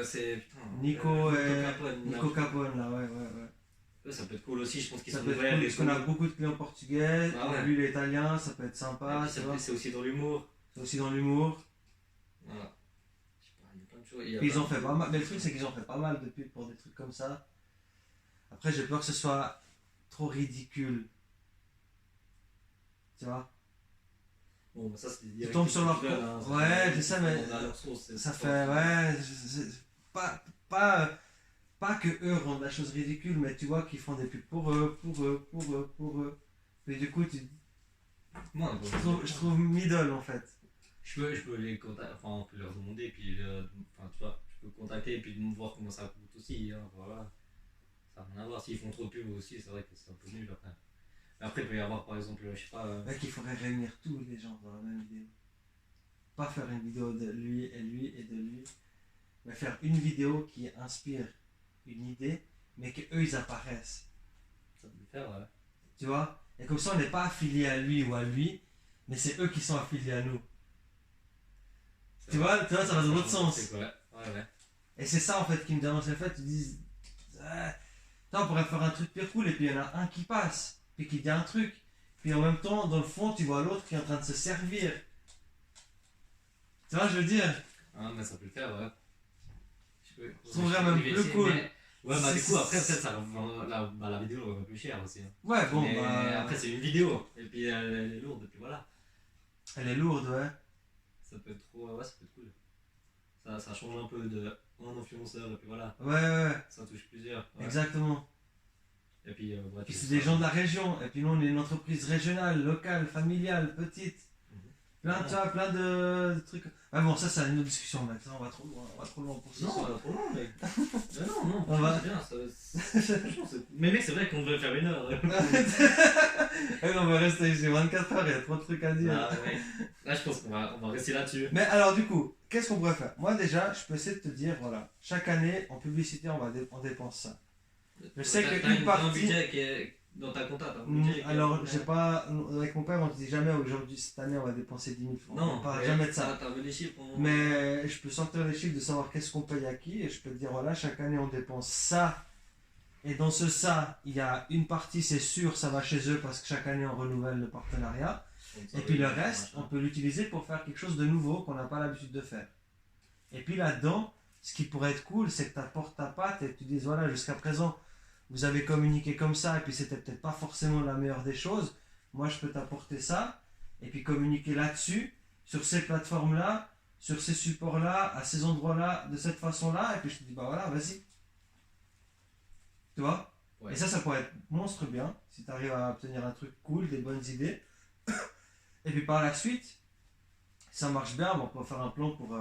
c'est. Putain. Nico et Capone, Nico là. Capone, là, ouais. Ça peut être cool aussi, je pense qu'ils Ça sont peut être ouverts. cool Et parce qu'on a beaucoup de clients portugais. Ah ouais. Lui, il est italien, ça peut être sympa. Tu vois. C'est aussi dans l'humour. C'est aussi dans l'humour. Voilà. Je sais pas, il y a plein de choses. Et ils ont fait pas mal. Mais le truc, c'est qu'ils ont fait pas mal de pubs pour des trucs comme ça. Après, j'ai peur que ce soit trop ridicule. Tu vois. Bon, bah ça, c'est des Tu tombes sur leur directifs compte. qu'ils Ouais, donnent, je sais, mais à leur source, c'est ça pas- fait. Ouais. Pas que eux rendent la chose ridicule, mais tu vois qu'ils font des pubs pour eux, pour eux, pour eux, pour eux. Et du coup, Moi, je trouve middle en fait. je peux les contacter, enfin, on peut leur demander, puis, enfin, tu vois, je peux contacter et puis voir comment ça coûte aussi, hein, voilà. Ça n'a rien à voir. S'ils font trop de pubs aussi, c'est vrai que c'est un peu nul après. Mais après, il peut y avoir, par exemple, je sais pas. Mec, il faudrait réunir tous les gens dans la même vidéo. Pas faire une vidéo de lui et de lui, mais faire une vidéo qui inspire une idée, mais que eux ils apparaissent. Ça peut le faire, ouais. Tu vois. Et comme ça, on n'est pas affilié à lui ou à lui, mais c'est eux qui sont affiliés à nous. Tu vois, ça va dans l'autre sens. C'est quoi? Ouais. Et c'est ça en fait qui me dérange. Le fait, tu dis, on pourrait faire un truc pire cool, et puis il y en a un qui passe, puis qui dit un truc. Puis en même temps, dans le fond, tu vois l'autre qui est en train de se servir. Tu vois, je veux dire. Ah, mais ça peut le faire, ouais. Je trouverais même plus cool. Ouais, bah du coup, après, peut-être ça revend, la vidéo revend plus cher aussi. Hein. Ouais, bon, Mais bah. après, c'est une vidéo, et puis elle est lourde, et puis voilà. Elle est lourde, ouais. Ça peut être trop. Ouais, ça peut être cool. Ça change un peu de un influenceur, et puis voilà. Ouais. Ça touche plusieurs. Ouais. Exactement. Et puis, ouais, Puis c'est des gens de la région, et puis nous on est une entreprise régionale, locale, familiale, petite. Plein de trucs. Ah bon, ça c'est une autre discussion maintenant, on va trop loin pour ce Non, soir. on va trop loin, mec. Mais non, On va- c'est bien. Franchement, mais mec, c'est vrai qu'on devrait faire 1 heure. On va rester ici 24 heures, il y a trop de trucs à dire. Ah, ouais. Là, je pense qu'on va rester là-dessus. Mais alors du coup, qu'est-ce qu'on pourrait faire? Moi déjà, je peux essayer de te dire, voilà, chaque année en publicité on dépense ça. Je sais T'as qu'une partie. un budget qui est dans ta compta, t'as un budget qui est- Alors, j'ai pas. Avec mon père, on ne dit jamais aujourd'hui, cette année, on va dépenser 10 000 francs. Non, On parle jamais de ça. T'as des chiffres. Mais je peux sortir les chiffres de savoir qu'est-ce qu'on paye à qui, et je peux te dire, voilà, chaque année, on dépense ça. Et dans ce ça, il y a une partie, c'est sûr, ça va chez eux parce que chaque année, on renouvelle le partenariat. Et puis le reste, on peut l'utiliser pour faire quelque chose de nouveau qu'on n'a pas l'habitude de faire. Et puis là-dedans, ce qui pourrait être cool, c'est que tu apportes ta patte et que tu dises, voilà, jusqu'à présent, vous avez communiqué comme ça, et puis c'était peut-être pas forcément la meilleure des choses. Moi, je peux t'apporter ça, et puis communiquer là-dessus, sur ces plateformes-là, sur ces supports-là, à ces endroits-là, de cette façon-là, et puis je te dis, bah voilà, vas-y. Tu vois? Ouais. Et ça pourrait être monstre bien, si tu arrives à obtenir un truc cool, des bonnes idées. Et puis par la suite, si ça marche bien, on peut faire un plan pour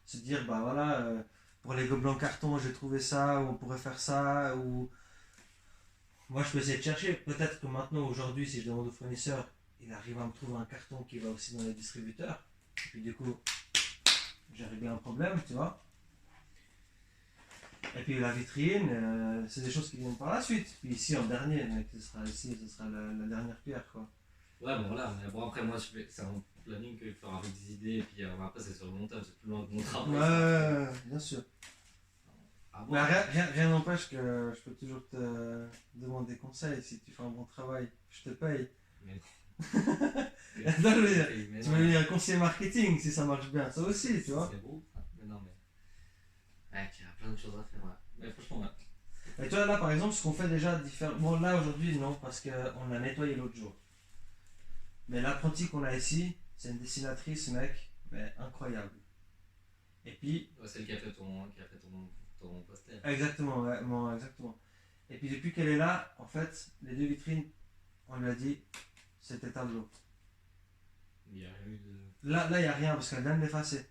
se dire, bah voilà, pour les gobelets en carton, j'ai trouvé ça, ou on pourrait faire ça, ou. Moi, je peux essayer de chercher. Peut-être que maintenant, aujourd'hui, si je demande au fournisseur, il arrive à me trouver un carton qui va aussi dans les distributeurs. Et puis, du coup, j'ai réglé un problème, tu vois. Et puis, la vitrine, c'est des choses qui viennent par la suite. Puis, ici, en dernier, mec, ce sera la dernière pierre, quoi. Ouais, bon, voilà. Mais bon, après, moi, c'est un planning que je fais avec des idées. Et puis après, c'est sur le montage. C'est plus loin que mon travail. Ouais, bien sûr. Ah, bon, Mais rien n'empêche que je peux toujours te demander des conseils. Si tu fais un bon travail, je te paye. Mais Non, je veux dire, mais tu non. veux devenir conseiller marketing si ça marche bien, ça aussi, tu vois. C'est beau. Mais non, mais. Ouais, il y a plein de choses à faire. Ouais. Mais franchement, ouais. Et tu vois, là par exemple, ce qu'on fait déjà différent. Bon, là aujourd'hui, non, parce qu'on l'a nettoyé l'autre jour. Mais l'apprenti qu'on a ici, c'est une dessinatrice, mec, mais incroyable. Et puis, Ouais, celle qui a fait ton poster. exactement, ouais, bon, exactement. Et puis depuis qu'elle est là, en fait, les deux vitrines, on lui a dit, c'était tableau. Il n'y a rien eu de. Là, il n'y a rien parce qu'elle vient de l'effacer.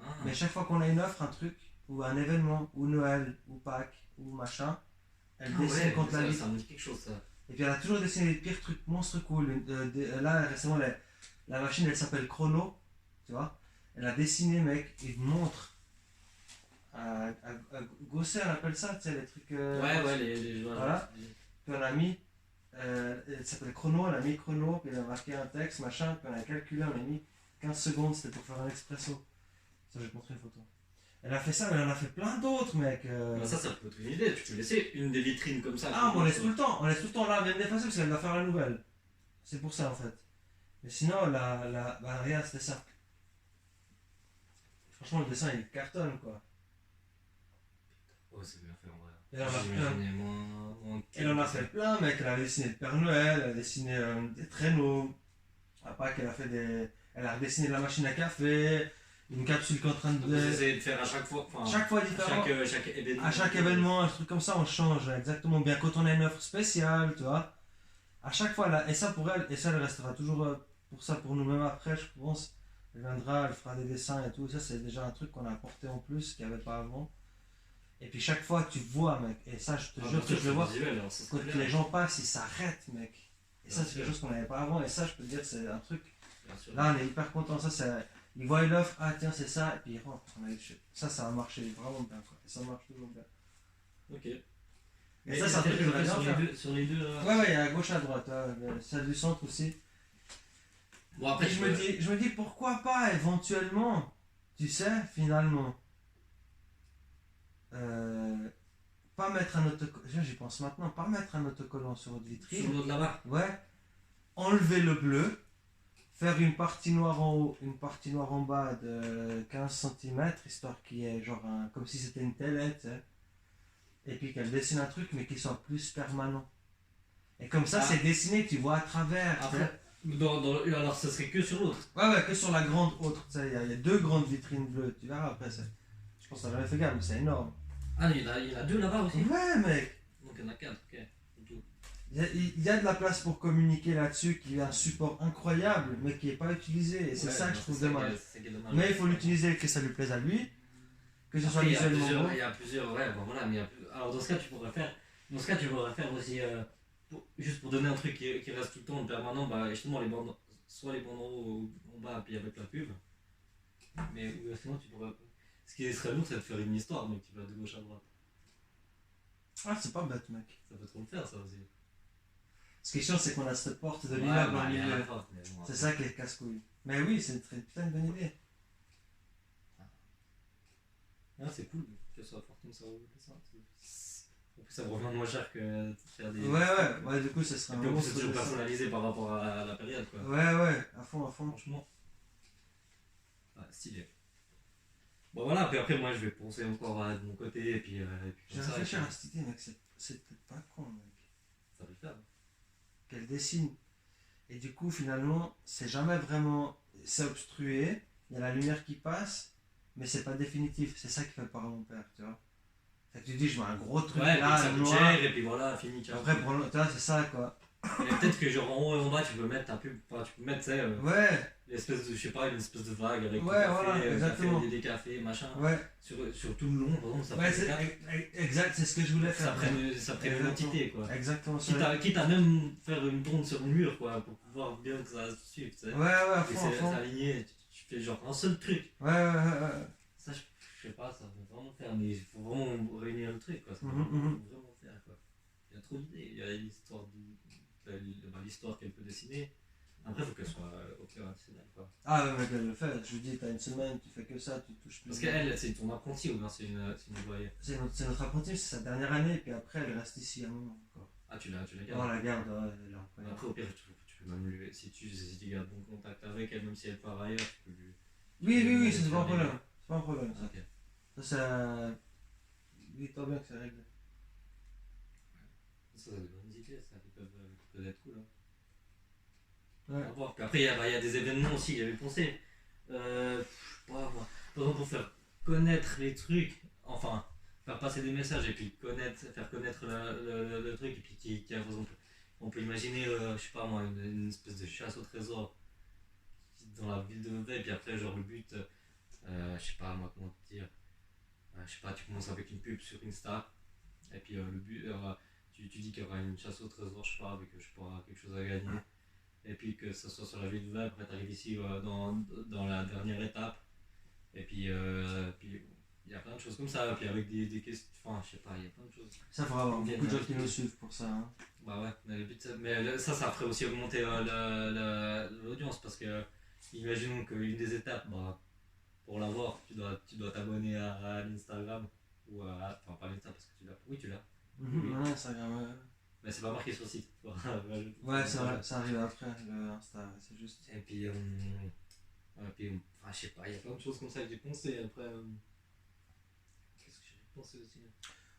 Ah, Mais chaque fois qu'on a une offre, un truc, ou un événement, ou Noël, ou Pâques, ou machin, elle dessine ouais, contre la ça, vitre. ça me dit quelque chose, ça. Et puis elle a toujours dessiné les pires trucs monstres cool. Là, récemment, la machine, elle s'appelle Chrono, tu vois. Elle a dessiné, mec, une montre. À Gosset, on appelle ça, tu sais, les trucs. Ouais, les joueurs. Voilà. Puis on a mis. Elle s'appelle Chrono, elle a mis Chrono, puis elle a marqué un texte, machin, puis on a calculé, on a mis 15 secondes, c'était pour faire un expresso. Ça, je vais te montrer une photo. Elle a fait ça, mais elle en a fait plein d'autres, mec. Bah, ça peut être une idée. Tu peux laisser une des vitrines comme ça. Ah, mais on laisse tout le temps là, bien d'effacer parce qu'elle va faire la nouvelle. C'est pour ça en fait. Mais sinon, bah, regarde, c'était ça. Franchement, le dessin il cartonne quoi. Oh, c'est bien fait en vrai. Elle en a J'imaginais moins. Elle en a fait plein, mec. Elle a dessiné le Père Noël, elle a dessiné des traîneaux. À Pâques, elle a dessiné la machine à café, une capsule qui est en train Donc, vous de. essayez de faire à chaque fois. Enfin, Chaque fois différent. chaque événement. À chaque événement, un truc comme ça, on change exactement. Bien quand on a une offre spéciale, tu vois. À chaque fois, là, et ça pour elle, et ça, elle restera toujours pour ça pour nous, même après, je pense. Elle viendra, elle fera des dessins et tout. Ça, c'est déjà un truc qu'on a apporté en plus, qu'il n'y avait pas avant. Et puis chaque fois, tu vois, mec, et ça, je te jure que je le vois. Quand les gens passent, ils s'arrêtent, mec. Et ça, c'est quelque chose qu'on n'avait pas avant. Et ça, je peux te dire, c'est un truc. Là, on est hyper content. Ça, c'est. Ils voient l'offre, ah tiens, c'est ça, et puis ils rentrent. Ça a marché vraiment bien, quoi. Et ça marche toujours bien. Ok. Et ça, c'est un truc que j'aurais bien faire. Sur les deux là. Ouais, il y a à gauche, à droite. Celle du centre aussi. Bon, après, Et je me dis, pourquoi pas, éventuellement, tu sais, finalement, pas mettre un autocollant, j'y pense maintenant, pas mettre un autocollant sur votre vitrine. Sur l'autre là-bas. Ouais. Enlever le bleu, faire une partie noire en haut, une partie noire en bas de 15 cm, histoire qu'il y ait genre comme si c'était une télé, tu sais. Et puis qu'elle dessine un truc, mais qui soit plus permanent. Et comme ça, c'est dessiné, tu vois à travers. Après, alors ça serait que sur l'autre. Ouais, que sur la grande autre. Tu sais, il y a deux grandes vitrines bleues, tu verras après. Je pense que t'as jamais fait gaffe, mais c'est énorme. Ah, il y en a deux là-bas aussi. Ouais, mec. Donc il y en a quatre, ok. Il y a de la place pour communiquer là-dessus, qui est un support incroyable, mais qui n'est pas utilisé. Et c'est ça que je trouve dommage. Mais il faut l'utiliser, que ça lui plaise à lui, que ce soit visuellement beau. Il y a plusieurs, ouais, bon, voilà, mais alors dans ce cas, tu pourrais faire aussi, juste pour donner un truc qui reste tout le temps permanent, bah, justement, soit les bandes en haut ou en bas, puis avec la pub. Mais sinon, tu pourrais. Ce qui serait lourd, c'est de faire une histoire, donc tu vas de gauche à droite. Ah, c'est pas bête, mec. Ça peut trop le faire, ça aussi. Ce qui est chiant, c'est qu'on a cette porte de l'immeuble bah, en milieu. Bon, C'est ça qui est casse-couille. Mais oui, c'est une putain de bonne idée. Ah, c'est cool que ça soit fort comme ça. En plus, ça me revient moins cher que de faire des. Ouais, du coup, ça sera Et puis en plus, c'est toujours personnalisé par rapport à la période, quoi. Ouais, à fond. Franchement. Ah, stylé. Bon, voilà, puis après, moi, je vais penser encore de mon côté, et puis J'ai réfléchi à cette idée, mec, c'est peut-être pas con, mec. Ça peut le faire. Qu'elle dessine. Et du coup, finalement, c'est jamais vraiment. C'est obstrué, il y a la lumière qui passe, mais c'est pas définitif. C'est ça qui fait peur à mon père, tu vois. Fait que tu dis, je mets un gros truc là, ça coûte cher, et puis voilà, fini. Après, tu vois, c'est ça, quoi. Et peut-être que genre en haut et en bas, tu peux mettre ta pub, enfin, tu peux mettre, tu sais, Ouais, l'espèce de, je sais pas, une espèce de vague avec Ouais, voilà, exactement. des cafés, machin. Ouais, Sur tout le long, par exemple, ça ouais, prend quatre. exact, c'est ce que je voulais faire. Ça prenne une entité, quoi. Exactement. Quitte à même faire une bande sur le mur, quoi, pour pouvoir bien que ça se suive, tu sais. Ouais, à Et fond. c'est aligné, tu fais genre un seul truc. Ouais. Ça, je sais pas, ça va vraiment faire, mais il faut vraiment réunir le truc, quoi. Ça faut Mhm. vraiment faire, quoi. Il y a trop d'idées. Il y a l'histoire qu'elle peut dessiner. Après, il faut qu'elle soit opérationnelle, quoi. Ah ouais, mais elle le fait. Je lui dis, t'as une semaine, tu fais que ça, tu touches plus. Parce qu'elle, c'est ton apprenti ou bien c'est une ouvrière? C'est notre apprenti, c'est sa dernière année, et puis après, elle reste ici un moment encore. Ah, tu la On gardes? la garde, ouais, elle est incroyable. Après, au pire, tu peux même lui. Si tu gardes bon contact avec elle, même si elle part ailleurs, tu peux lui. Oui, c'est pas un problème. C'est pas un problème, ça. Ok. Ça. Dis-toi bien que c'est réglé. Ça, c'est des bonnes idées, ça, qui peuvent être cool. Hein. Ouais. À voir. Puis après, il y a des événements aussi, j'avais pensé. Je sais pas, moi. Par exemple, pour faire connaître les trucs, enfin, faire passer des messages et puis faire connaître le truc, et puis par exemple, on peut imaginer, je sais pas moi, une espèce de chasse au trésor dans la ville de Vevey, et puis après, genre le but, je sais pas moi, comment te dire, je sais pas, tu commences avec une pub sur Insta, et puis le but, tu dis qu'il y aura une chasse au trésor, je sais pas, avec je sais pas, quelque chose à gagner. Et puis que ça soit sur la ville de Vevey, après t'arrives ici dans la dernière étape. Et puis il y a plein de choses comme ça, puis avec des questions, enfin je sais pas, il y a plein de choses. Ça fera avoir beaucoup de gens qui nous suivent pour ça. Hein. Bah ouais, mais le but, ça ferait aussi augmenter l'audience parce que imaginons qu'une des étapes, bah, pour l'avoir, tu dois t'abonner à l'Instagram ou enfin pas l'Insta parce que tu l'as. Oui, tu l'as. Ouais, Instagram, ouais. Mais c'est pas marqué sur le site. Ouais, c'est vrai, ça arrive après le Insta, c'est juste. Et puis, enfin, je sais pas, il y a plein de choses comme ça que j'ai pensé. Après, qu'est-ce que j'ai pensé aussi?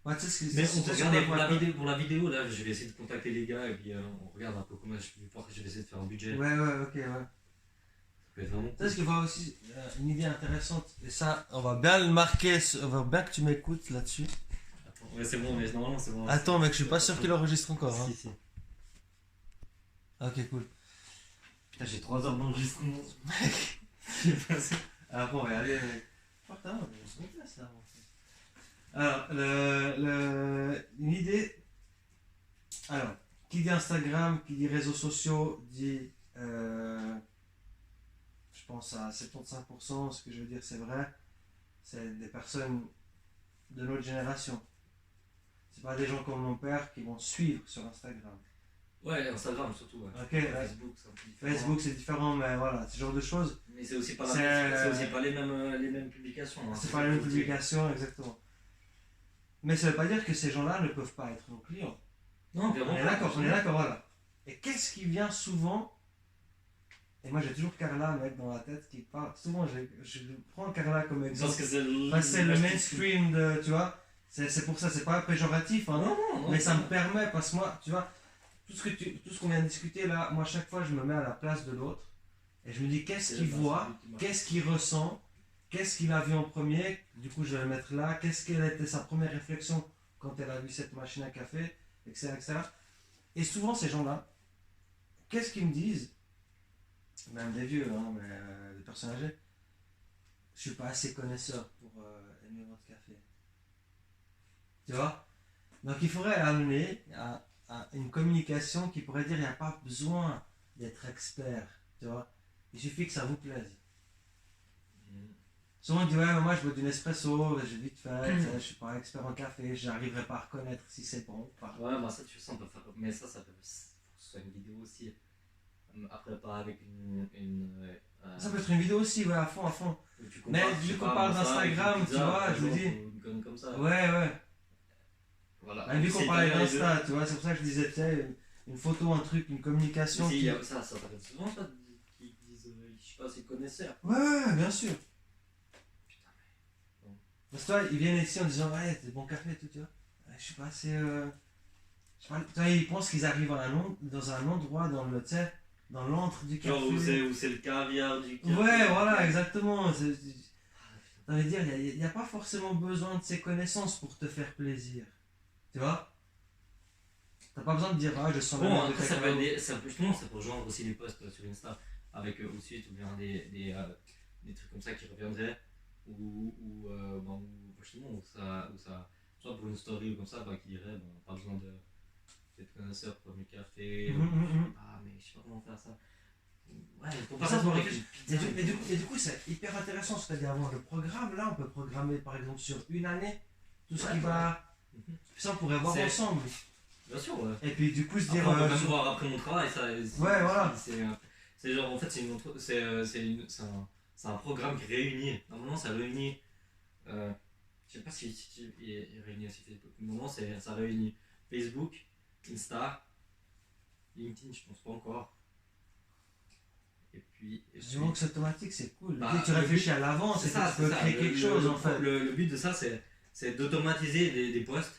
Ouais, tu sais ce Mais on peut regarder pour la vidéo, là, je vais essayer de contacter les gars et puis on regarde un peu comment je vais essayer de faire un budget. Ouais, ok, ouais. Ça peut être vraiment cool. Tu sais ce qu'il faut aussi, une idée intéressante, et ça, on va bien le marquer, on va bien que tu m'écoutes là-dessus. Attends, ouais, c'est bon, mais normalement c'est bon. Attends, mec, je suis pas sûr qu'il enregistre encore. Hein. Si. Ok, cool. Putain, j'ai 3 heures d'enregistrement. Ah bon, allez, mec. Putain, je me place là. Alors, une idée. Alors, qui dit Instagram, qui dit réseaux sociaux, dit. Je pense à 75%, ce que je veux dire, c'est vrai. C'est des personnes de notre génération. C'est pas des gens comme mon père qui vont suivre sur Instagram. Ouais, Instagram surtout. Ouais. Ok, Facebook, c'est un peu différent. Facebook c'est différent, mais voilà, ce genre de choses. Mais c'est aussi pas, les mêmes publications. Hein. C'est pas les mêmes publications, exactement. Mais ça veut pas dire que ces gens-là ne peuvent pas être nos clients. Non, on est d'accord, voilà. Et qu'est-ce qui vient souvent? Et moi j'ai toujours Carla, mec, dans la tête qui parle. Souvent je prends Carla comme exemple. Parce que c'est le mainstream de, tu vois. C'est pour ça, c'est pas péjoratif, hein, non, mais ça me permet, parce que moi, tu vois, tout ce qu'on vient de discuter là, moi chaque fois je me mets à la place de l'autre et je me dis qu'est-ce qu'il voit, qu'est-ce qu'il ressent, qu'est-ce qu'il a vu en premier, du coup je vais le mettre là, quelle était sa première réflexion quand elle a vu cette machine à café, etc. Et souvent ces gens-là, qu'est-ce qu'ils me disent, même des vieux, hein, mais des personnes âgées, je suis pas assez connaisseur pour aimer votre café. Tu vois? Donc il faudrait amener à une communication qui pourrait dire il n'y a pas besoin d'être expert, tu vois? Il suffit que ça vous plaise. Souvent on dit ouais mais moi je bois du Nespresso, j'ai vite fait, je suis pas expert en café, j'arriverai pas à reconnaître si c'est bon ou pas. Ouais, bah ça tu sens, on peut faire, mais ça peut, faut que ce soit une vidéo aussi. Après pas avec ça peut être une vidéo aussi, ouais, à fond. Mais vu qu'on parle d'Instagram, tu vois, je me dis. Comme ça. Ouais. Voilà. Vu qu'on parlait d'Insta, tu vois, c'est pour ça que je disais, tu sais, une photo, un truc, une communication. Si, ça t'arrive souvent, ça, qui disent, je sais pas, c'est connaisseur. Ouais, bien sûr. Putain, mais. Bon. Parce que toi, ils viennent ici en disant, ouais, c'est bon café et tout, tu vois. Je sais pas, c'est. Je sais pas, tu vois, ils pensent qu'ils arrivent dans un endroit, dans l'antre du café. Genre où c'est le caviar du café. Ouais, voilà, exactement. Ça veut dire, il n'y a pas forcément besoin de ces connaissances pour te faire plaisir. Tu vois? T'as pas besoin de dire, ah, je sens bon, après, ça peut rejoindre aussi les posts sur Insta. avec eux aussi, ou bien des trucs comme ça qui reviendraient, justement, où ça, soit pour une story ou comme ça, qui dirait, pas besoin d'être connaisseur pour du café, mais je sais pas comment faire ça. Ouais, une comparaison avec une pizza. Et du coup, c'est hyper intéressant, c'est-à-dire avoir le programme, là, on peut programmer par exemple sur une année, tout ce qui va. Ça, on pourrait voir ensemble. Bien sûr, ouais. Et puis du coup, se Après, dire. on peut même voir après mon travail, ça. Ouais, voilà. C'est genre, en fait, c'est un programme qui réunit. Normalement, ça réunit. Je sais pas si il réunit aussi Facebook. Normalement, ça réunit Facebook, Insta, LinkedIn, je pense pas encore. Et puis. Du moment que c'est automatique, c'est cool. Bah, Dès que tu réfléchis à l'avance, tu peux créer quelque chose en fait. Le but de ça, c'est d'automatiser des postes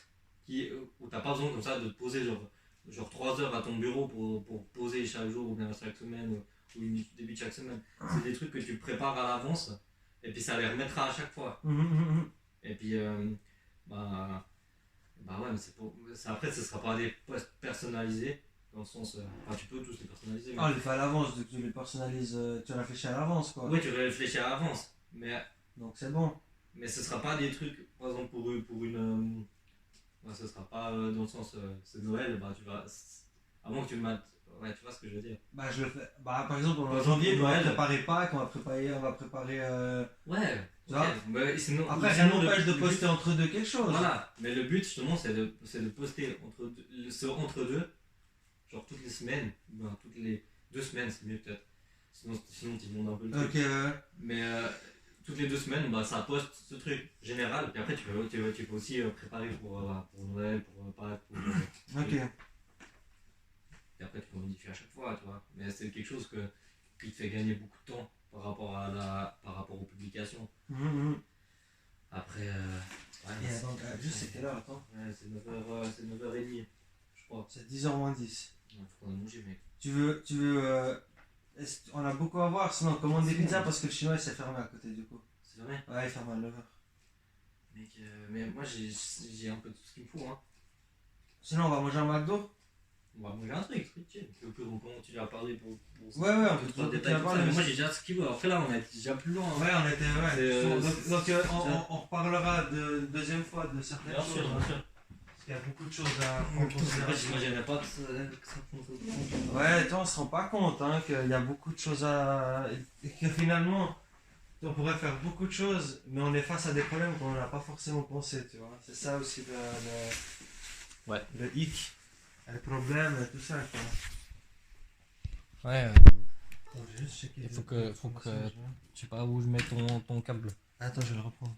où t'as pas besoin comme ça de te poser genre 3 heures à ton bureau pour poser chaque jour ou bien chaque semaine ou début de chaque semaine. C'est des trucs que tu prépares à l'avance et puis ça les remettra à chaque fois. Et puis, ouais, mais après, ce sera pas des postes personnalisés. Dans le sens, tu peux tous les personnaliser. Ah, il fait à l'avance, donc tu les personnalises, tu réfléchis à l'avance quoi. Oui, tu réfléchis à l'avance, mais. Donc c'est bon. Mais ce sera pas des trucs, par exemple pour une. Ce sera pas dans le sens, c'est Noël, tu vas. Avant que tu le mates. Ouais, tu vois ce que je veux dire. Je le fais. Par exemple, en janvier, on va préparer Pâques, on va préparer. Ouais. Tu vois mais sinon, après, rien n'empêche de poster entre deux quelque chose. Voilà, mais le but justement, c'est de poster entre deux. Genre toutes les semaines, toutes les 2 semaines, c'est mieux peut-être. Sinon tu montes un peu le truc. Ok, Mais toutes les 2 semaines, ça poste ce truc général. Puis après, tu peux aussi préparer pour Noël, pour Pâques. Ok. Et après, tu peux modifier à chaque fois, tu vois. Mais c'est quelque chose qui te fait gagner beaucoup de temps par rapport aux publications. Après, et donc, juste c'est quelle heure, attends? Ouais, c'est 9h30, je crois. C'est 10h moins 10. Faut qu'on a mangé, mec. Tu veux on a beaucoup à voir, sinon on commande des pizzas parce que le chinois c'est fermé à côté du coup. C'est vrai? Ouais, il ferme à 9h. Mec, mais moi j'ai un peu tout ce qu'il me faut, hein. Sinon on va manger un McDo? On va manger un truc chill. Au pire, on continue à parler pour Ouais, on peut pas détailler tout ça, mais moi j'ai déjà ce qu'il veut. Après là, on est déjà plus loin. Ouais, on était. Ouais. Donc on reparlera de deuxième fois de certaines choses. Bien sûr. Parce qu'il y a beaucoup de choses à prendre en considération. J'imaginais pas que ça compte. Ouais, toi on se rend pas compte qu'il y a beaucoup de choses à. Et que finalement, on pourrait faire beaucoup de choses, mais on est face à des problèmes qu'on n'a pas forcément pensé, tu vois. C'est ça aussi le hic, le problème, tout ça, quoi. Ouais. Attends, je vais juste checker. Il faut que je sais pas où je mets ton câble. Attends, je vais le reprendre.